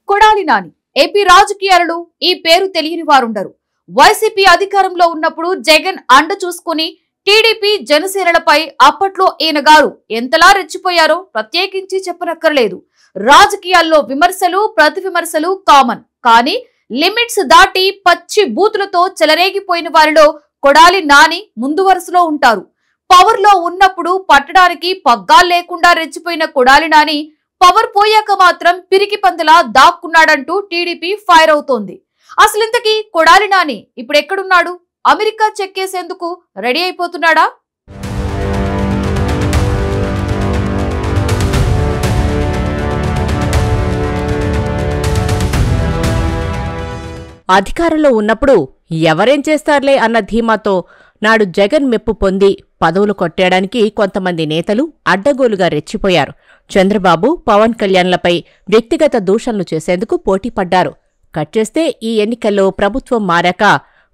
Kodali Nani AP రాజకీయాలలో ఈ పేరు తెలియని వారుండరు. వైసీపీ అధికారంలో ఉన్నప్పుడు జగన్ అండ చూసుకుని టీడీపీ జనసేనలపై అప్పట్లో ఈయన గారు ఎంతలా రెచ్చిపోయారో ప్రత్యేకించి చెప్పనక్కర్లేదు. రాజకీయాల్లో విమర్శలు ప్రతి విమర్శలు కామన్, కానీ లిమిట్స్ దాటి పచ్చి బూతులతో చెలరేగిపోయిన వారిలో కొడాలి నాని ముందు వరుసలో ఉంటారు. పవర్ లో ఉన్నప్పుడు పట్టడానికి పగ్గాలు లేకుండా రెచ్చిపోయిన కొడాలి నాని పవర్ పోయాక మాత్రం పిరికి పందలా దాక్కున్నాడంటూ టీడీపీ ఫైర్ అవుతోంది. అసలింతకీ కొడాలి నాని ఇప్పుడు ఎక్కడున్నాడు? అమెరికా చెక్కేసేందుకు రెడీ అయిపోతున్నాడా? అధికారంలో ఉన్నప్పుడు ఎవరేం చేస్తారులే అన్న ధీమాతో నాడు జగన్ మెప్పు పొంది పదవులు కొట్టేయడానికి కొంతమంది నేతలు అడ్డగోలుగా రెచ్చిపోయారు. చంద్రబాబు, పవన్ కళ్యాణ్లపై వ్యక్తిగత దూషణలు చేసేందుకు పోటీపడ్డారు. కట్ చేస్తే ఈ ఎన్నికల్లో ప్రభుత్వం మారాక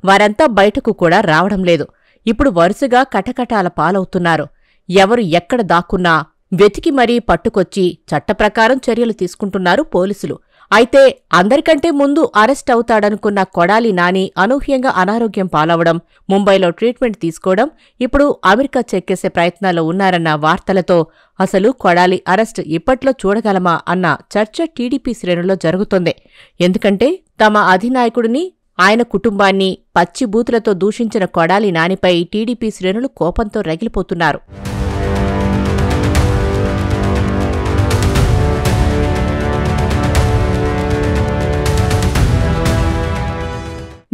వారంతా బయటకు కూడా రావడం లేదు. ఇప్పుడు వరుసగా కటకటాల పాలవుతున్నారు. ఎవరు ఎక్కడ దాక్కున్నా వెతికి మరీ పట్టుకొచ్చి చట్టప్రకారం చర్యలు తీసుకుంటున్నారు పోలీసులు. అయితే అందరికంటే ముందు అరెస్ట్ అవుతాడనుకున్న కొడాలి నాని అనూహ్యంగా అనారోగ్యం పాలవడం, ముంబైలో ట్రీట్మెంట్ తీసుకోవడం, ఇప్పుడు అమెరికా చెక్కేసే ప్రయత్నాల్లో ఉన్నారన్న వార్తలతో అసలు కొడాలి అరెస్ట్ ఇప్పట్లో చూడగలమా అన్న చర్చ టీడీపీ శ్రేణుల్లో జరుగుతోంది. ఎందుకంటే తమ అధినాయకుడిని, ఆయన కుటుంబాన్ని పచ్చి బూతులతో దూషించిన కొడాలి నానిపై టీడీపీ శ్రేణులు కోపంతో రగిలిపోతున్నారు.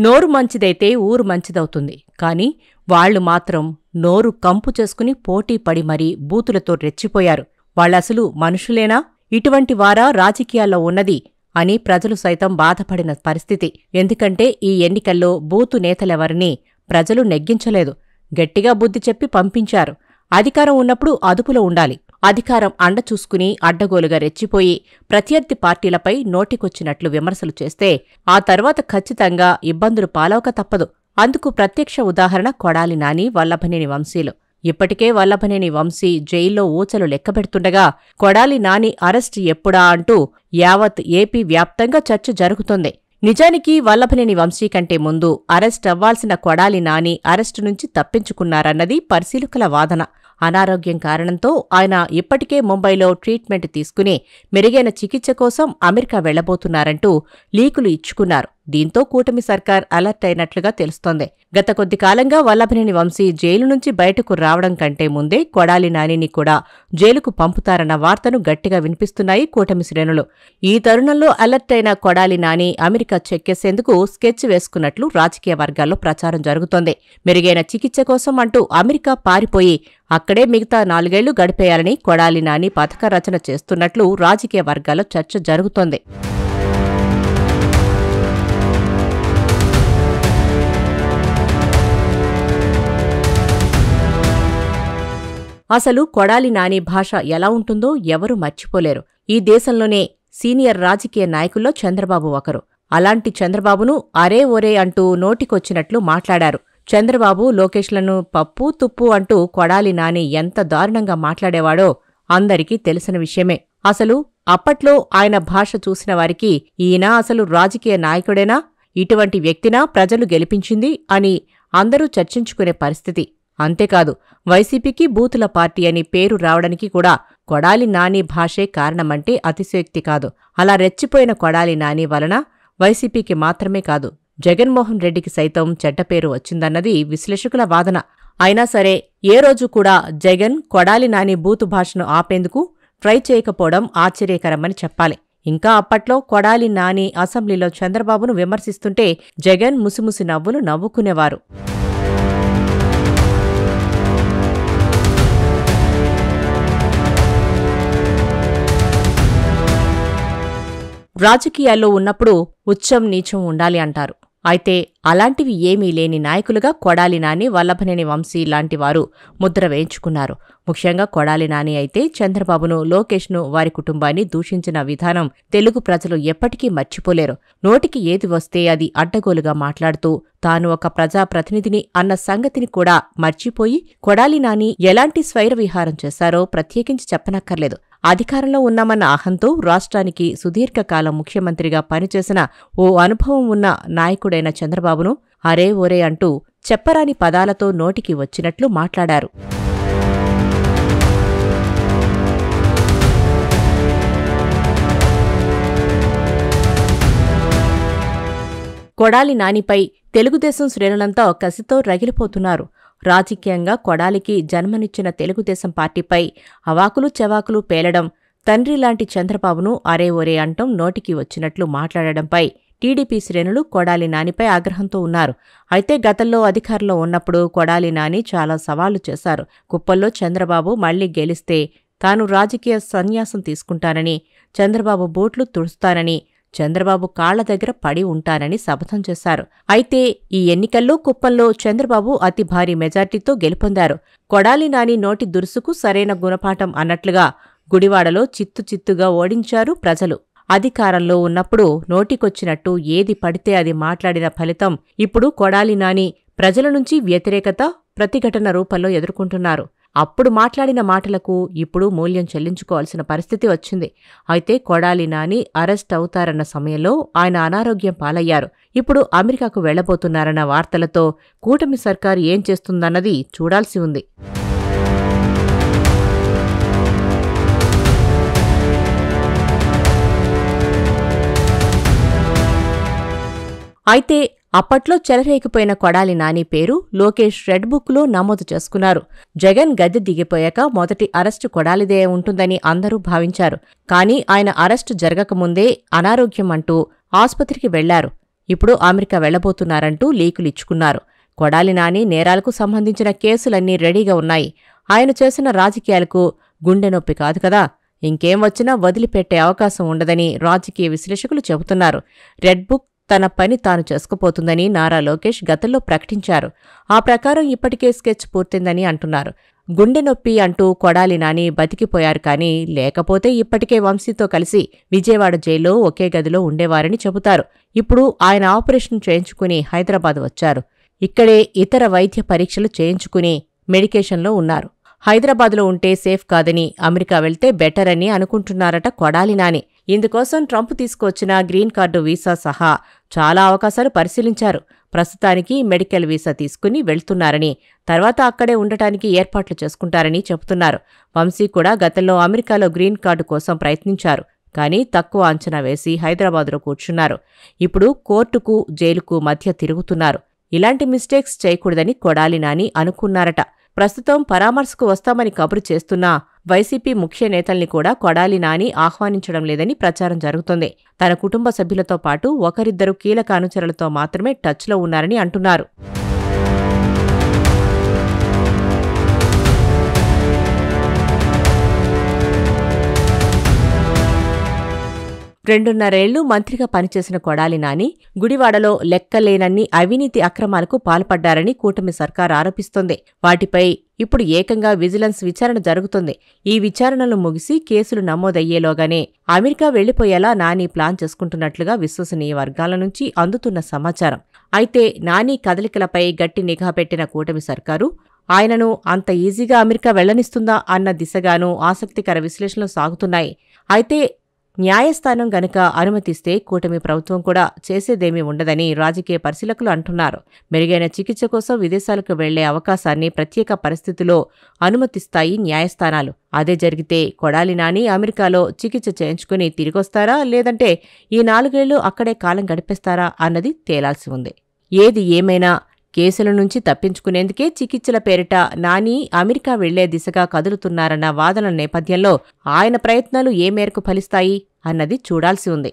నోరు మంచిదైతే ఊరు మంచిదవుతుంది. కాని వాళ్లు మాత్రం నోరు కంపు చేసుకుని పోటీపడి మరీ బూతులతో రెచ్చిపోయారు. వాళ్లసలు మనుషులేనా? ఇటువంటి వారా రాజకీయాల్లో ఉన్నది అని ప్రజలు సైతం బాధపడిన పరిస్థితి. ఎందుకంటే ఈ ఎన్నికల్లో బూతు నేతలెవరినీ ప్రజలు నెగ్గించలేదు. గట్టిగా బుద్ధి చెప్పి పంపించారు. అధికారం ఉన్నప్పుడు అదుపులో ఉండాలి. అధికారం అండ చూసుకుని అడ్డగోలుగా రెచ్చిపోయి ప్రత్యర్థి పార్టీలపై నోటికొచ్చినట్లు విమర్శలు చేస్తే ఆ తర్వాత ఖచ్చితంగా ఇబ్బందులు పాలవక తప్పదు. అందుకు ప్రత్యక్ష ఉదాహరణ కొడాలి నాని, వల్లభనేని వంశీలు. ఇప్పటికే వల్లభనేని వంశీ జైల్లో ఊచలు లెక్కబెడుతుండగా కొడాలి నాని అరెస్ట్ ఎప్పుడా అంటూ యావత్ ఏపీ వ్యాప్తంగా చర్చ జరుగుతోంది. నిజానికి వల్లభనేని వంశీ కంటే ముందు అరెస్ట్ అవ్వాల్సిన కొడాలి నాని అరెస్టు నుంచి తప్పించుకున్నారన్నది పరిశీలకుల వాదన. అనారోగ్యం కారణంతో ఆయన ఇప్పటికే ముంబైలో ట్రీట్మెంట్ తీసుకుని మెరుగైన చికిత్స కోసం అమెరికా వెళ్లబోతున్నారంటూ లీకులు ఇచ్చుకున్నారు. దీంతో కూటమి సర్కార్ అలర్ట్ అయినట్లుగా తెలుస్తోంది. గత కొద్ది కాలంగా వల్లభనేని వంశీ జైలు నుంచి బయటకు రావడం కంటే ముందే కొడాలి నానిని కూడా జైలుకు పంపుతారన్న వార్తను గట్టిగా వినిపిస్తున్నాయి కూటమి శ్రేణులు. ఈ తరుణంలో అలర్ట్ అయిన కొడాలి నాని అమెరికా చెక్కేసేందుకు స్కెచ్ వేసుకున్నట్లు రాజకీయ వర్గాల్లో ప్రచారం జరుగుతోంది. మెరుగైన చికిత్స కోసం అంటూ అమెరికా పారిపోయి అక్కడే మిగతా 4 ఏళ్లు గడిపేయాలని కొడాలి నాని పథక రచన చేస్తున్నట్లు రాజకీయ వర్గాల్లో చర్చ జరుగుతోంది. అసలు కొడాలి నాని భాష ఎలా ఉంటుందో ఎవరూ మర్చిపోలేరు. ఈ దేశంలోనే సీనియర్ రాజకీయ నాయకుల్లో చంద్రబాబు ఒకరు. అలాంటి చంద్రబాబును అరే ఒరే అంటూ నోటికొచ్చినట్లు మాట్లాడారు. చంద్రబాబు, లోకేష్లను పప్పు తుప్పు అంటూ కొడాలి నాని ఎంత దారుణంగా మాట్లాడేవాడో అందరికీ తెలిసిన విషయమే. అసలు అప్పట్లో ఆయన భాష చూసిన వారికి ఈయన అసలు రాజకీయ నాయకుడేనా, ఇటువంటి వ్యక్తినా ప్రజలు గెలిపించింది అని అందరూ చర్చించుకునే పరిస్థితి. అంతేకాదు, వైసీపీకి బూతుల పార్టీ అని పేరు రావడానికి కూడా కొడాలి నాని భాషే కారణమంటే అతిశయోక్తి కాదు. అలా రెచ్చిపోయిన కొడాలి నాని వలన వైసీపీకి మాత్రమే కాదు, జగన్మోహన్ రెడ్డికి సైతం చెడ్డ పేరు వచ్చిందన్నది విశ్లేషకుల వాదన. అయినా సరే ఏ రోజు కూడా జగన్ కొడాలి నాని బూతు భాషను ఆపేందుకు ట్రై చేయకపోవడం ఆశ్చర్యకరమని చెప్పాలి. ఇంకా అప్పట్లో కొడాలి నాని అసెంబ్లీలో చంద్రబాబును విమర్శిస్తుంటే జగన్ ముసిముసి నవ్వులు నవ్వుకునేవారు. రాజకీయాల్లో ఉన్నప్పుడు ఉచ్చం నీచం ఉండాలి అంటారు. అయితే అలాంటివి ఏమీ లేని నాయకులుగా కొడాలి నాని, వల్లభనేని వంశీ లాంటివారు ముద్ర వేయించుకున్నారు. ముఖ్యంగా కొడాలి నాని అయితే చంద్రబాబును, లోకేష్ను, వారి కుటుంబాన్ని దూషించిన విధానం తెలుగు ప్రజలు ఎప్పటికీ మర్చిపోలేరు. నోటికి ఏది వస్తే అది అడ్డగోలుగా మాట్లాడుతూ తాను ఒక ప్రజాప్రతినిధిని అన్న సంగతిని కూడా మర్చిపోయి కొడాలి నాని ఎలాంటి స్వైర విహారం చేశారో ప్రత్యేకించి చెప్పనక్కర్లేదు. అధికారంలో ఉన్నామన్న అహంతో రాష్ట్రానికి సుదీర్ఘకాలం ముఖ్యమంత్రిగా పనిచేసిన ఓ అనుభవం ఉన్న నాయకుడైన చంద్రబాబును అరే ఒరే అంటూ చెప్పరాని పదాలతో నోటికి వచ్చినట్లు మాట్లాడారు. కొడాలి నానిపై తెలుగుదేశం శ్రేణులంతా కసితో రగిలిపోతున్నారు. రాజకీయంగా కొడాలికి జన్మనిచ్చిన తెలుగుదేశం పార్టీపై అవాకులు చెవాకులు పేలడం, తండ్రిలాంటి చంద్రబాబును అరే ఒరే అంటం, నోటికి వచ్చినట్లు మాట్లాడడంపై టీడీపీ శ్రేణులు కొడాలి నానిపై ఆగ్రహంతో ఉన్నారు. అయితే గతంలో అధికారంలో ఉన్నప్పుడు కొడాలి నాని చాలా సవాళ్లు చేశారు. కుప్పల్లో చంద్రబాబు మళ్లీ గెలిస్తే తాను రాజకీయ సన్యాసం తీసుకుంటానని, చంద్రబాబు బూట్లు తుడుస్తానని, చంద్రబాబు కాళ్ల దగ్గర పడి ఉంటానని శపథం చేశారు. అయితే ఈ ఎన్నికల్లో కుప్పంలో చంద్రబాబు అతి భారీ మెజార్టీతో గెలుపొందారు. కొడాలి నాని నోటి దురుసుకు సరైన గుణపాఠం అన్నట్లుగా గుడివాడలో చిత్తుచిత్తుగా ఓడించారు ప్రజలు. అధికారంలో ఉన్నప్పుడు నోటికొచ్చినట్టు ఏది పడితే అది మాట్లాడిన ఫలితం ఇప్పుడు కొడాలి నాని ప్రజల నుంచి వ్యతిరేకత, ప్రతిఘటన రూపంలో ఎదుర్కొంటున్నారు. అప్పుడు మాట్లాడిన మాటలకు ఇప్పుడు మూల్యం చెల్లించుకోవాల్సిన పరిస్థితి వచ్చింది. అయితే కొడాలి నాని అరెస్ట్ అవుతారన్న సమయంలో ఆయన అనారోగ్యం పాలయ్యారు. ఇప్పుడు అమెరికాకు వెళ్లబోతున్నారన్న వార్తలతో కూటమి సర్కారు ఏం చేస్తుందన్నది చూడాల్సి ఉంది. అయితే అప్పట్లో చెలరేగిపోయిన కొడాలి నాని పేరు లోకేష్ రెడ్ బుక్లో నమోదు చేసుకున్నారు. జగన్ గద్దె దిగిపోయాక మొదటి అరెస్టు కొడాలిదే ఉంటుందని అందరూ భావించారు. కానీ ఆయన అరెస్టు జరగకముందే అనారోగ్యం అంటూ ఆస్పత్రికి వెళ్లారు. ఇప్పుడు అమెరికా వెళ్లబోతున్నారంటూ లీకులిచ్చుకున్నారు. కొడాలి నాని నేరాలకు సంబంధించిన కేసులన్నీ రెడీగా ఉన్నాయి. ఆయన చేసిన రాజకీయాలకు గుండెనొప్పి కాదు కదా, ఇంకేం వచ్చినా వదిలిపెట్టే అవకాశం ఉండదని రాజకీయ విశ్లేషకులు చెబుతున్నారు. రెడ్ బుక్ తన పని తాను చేసుకుపోతుందని నారా లోకేష్ గతంలో ప్రకటించారు. ఆ ప్రకారం ఇప్పటికే స్కెచ్ పూర్తిందని అంటున్నారు. గుండెనొప్పి అంటూ కొడాలి నాని బతికిపోయారు కానీ లేకపోతే ఇప్పటికే వంశీతో కలిసి విజయవాడ జైల్లో ఒకే గదిలో ఉండేవారని చెబుతారు. ఇప్పుడు ఆయన ఆపరేషన్ చేయించుకుని హైదరాబాద్ వచ్చారు. ఇక్కడే ఇతర వైద్య పరీక్షలు చేయించుకుని మెడికేషన్లో ఉన్నారు. హైదరాబాద్లో ఉంటే సేఫ్ కాదని అమెరికా వెళ్తే బెటర్ అని అనుకుంటున్నారట కొడాలి నాని. ఇందుకోసం ట్రంప్ తీసుకువచ్చిన గ్రీన్ కార్డు వీసా సహా చాలా అవకాశాలు పరిశీలించారు. ప్రస్తుతానికి మెడికల్ వీసా తీసుకుని వెళ్తున్నారని, తర్వాత అక్కడే ఉండటానికి ఏర్పాట్లు చేసుకుంటారని చెబుతున్నారు. వంశీ కూడా గతంలో అమెరికాలో గ్రీన్ కార్డు కోసం ప్రయత్నించారు. కానీ తక్కువ అంచనా వేసి హైదరాబాద్లో కూర్చున్నారు. ఇప్పుడు కోర్టుకు జైలుకు మధ్య తిరుగుతున్నారు. ఇలాంటి మిస్టేక్స్ చేయకూడదని కొడాలి నాని అనుకున్నారట. ప్రస్తుతం పరామర్శకు వస్తామని కబురు చేస్తున్నా వైసీపీ ముఖ్య నేతల్ని కూడా కొడాలి నాని ఆహ్వానించడం లేదని ప్రచారం జరుగుతోంది. తన కుటుంబ సభ్యులతో పాటు ఒకరిద్దరు కీలక అనుచరులతో మాత్రమే టచ్లో ఉన్నారని అంటున్నారు. 2.5 ఏళ్లు మంత్రిగా పనిచేసిన కొడాలి నాని గుడివాడలో లెక్కలేనన్ని అవినీతి అక్రమాలకు పాల్పడ్డారని కూటమి సర్కార్ ఆరోపిస్తోంది. వాటిపై ఇప్పుడు ఏకంగా విజిలెన్స్ విచారణ జరుగుతోంది. ఈ విచారణలు ముగిసి కేసులు నమోదయ్యేలోగానే అమెరికా వెళ్లిపోయేలా నాని ప్లాన్ చేసుకుంటున్నట్లుగా విశ్వసనీయ వర్గాల నుంచి అందుతున్న సమాచారం. అయితే నాని కదలికలపై గట్టి నిఘా పెట్టిన కూటమి సర్కారు ఆయనను అంత ఈజీగా అమెరికా వెళ్లనిస్తుందా అన్న దిశగానూ ఆసక్తికర విశ్లేషణలు సాగుతున్నాయి. అయితే న్యాయస్థానం గనుక అనుమతిస్తే కూటమి ప్రభుత్వం కూడా చేసేదేమీ ఉండదని రాజకీయ పరిశీలకులు అంటున్నారు. మెరుగైన చికిత్స కోసం విదేశాలకు వెళ్లే అవకాశాన్ని ప్రత్యేక పరిస్థితుల్లో అనుమతిస్తాయి న్యాయస్థానాలు. అదే జరిగితే కొడాలి నాని అమెరికాలో చికిత్స చేయించుకుని తిరిగొస్తారా, లేదంటే ఈ 4 ఏళ్లు అక్కడే కాలం గడిపేస్తారా అన్నది తేలాల్సి ఉంది. ఏది ఏమైనా కేసుల నుంచి తప్పించుకునేందుకే చికిత్సల పేరిట నాని అమెరికా వెళ్లే దిశగా కదులుతున్నారన్న వాదనల నేపథ్యంలో ఆయన ప్రయత్నాలు ఏ మేరకు ఫలిస్తాయి అన్నది చూడాల్సి ఉంది.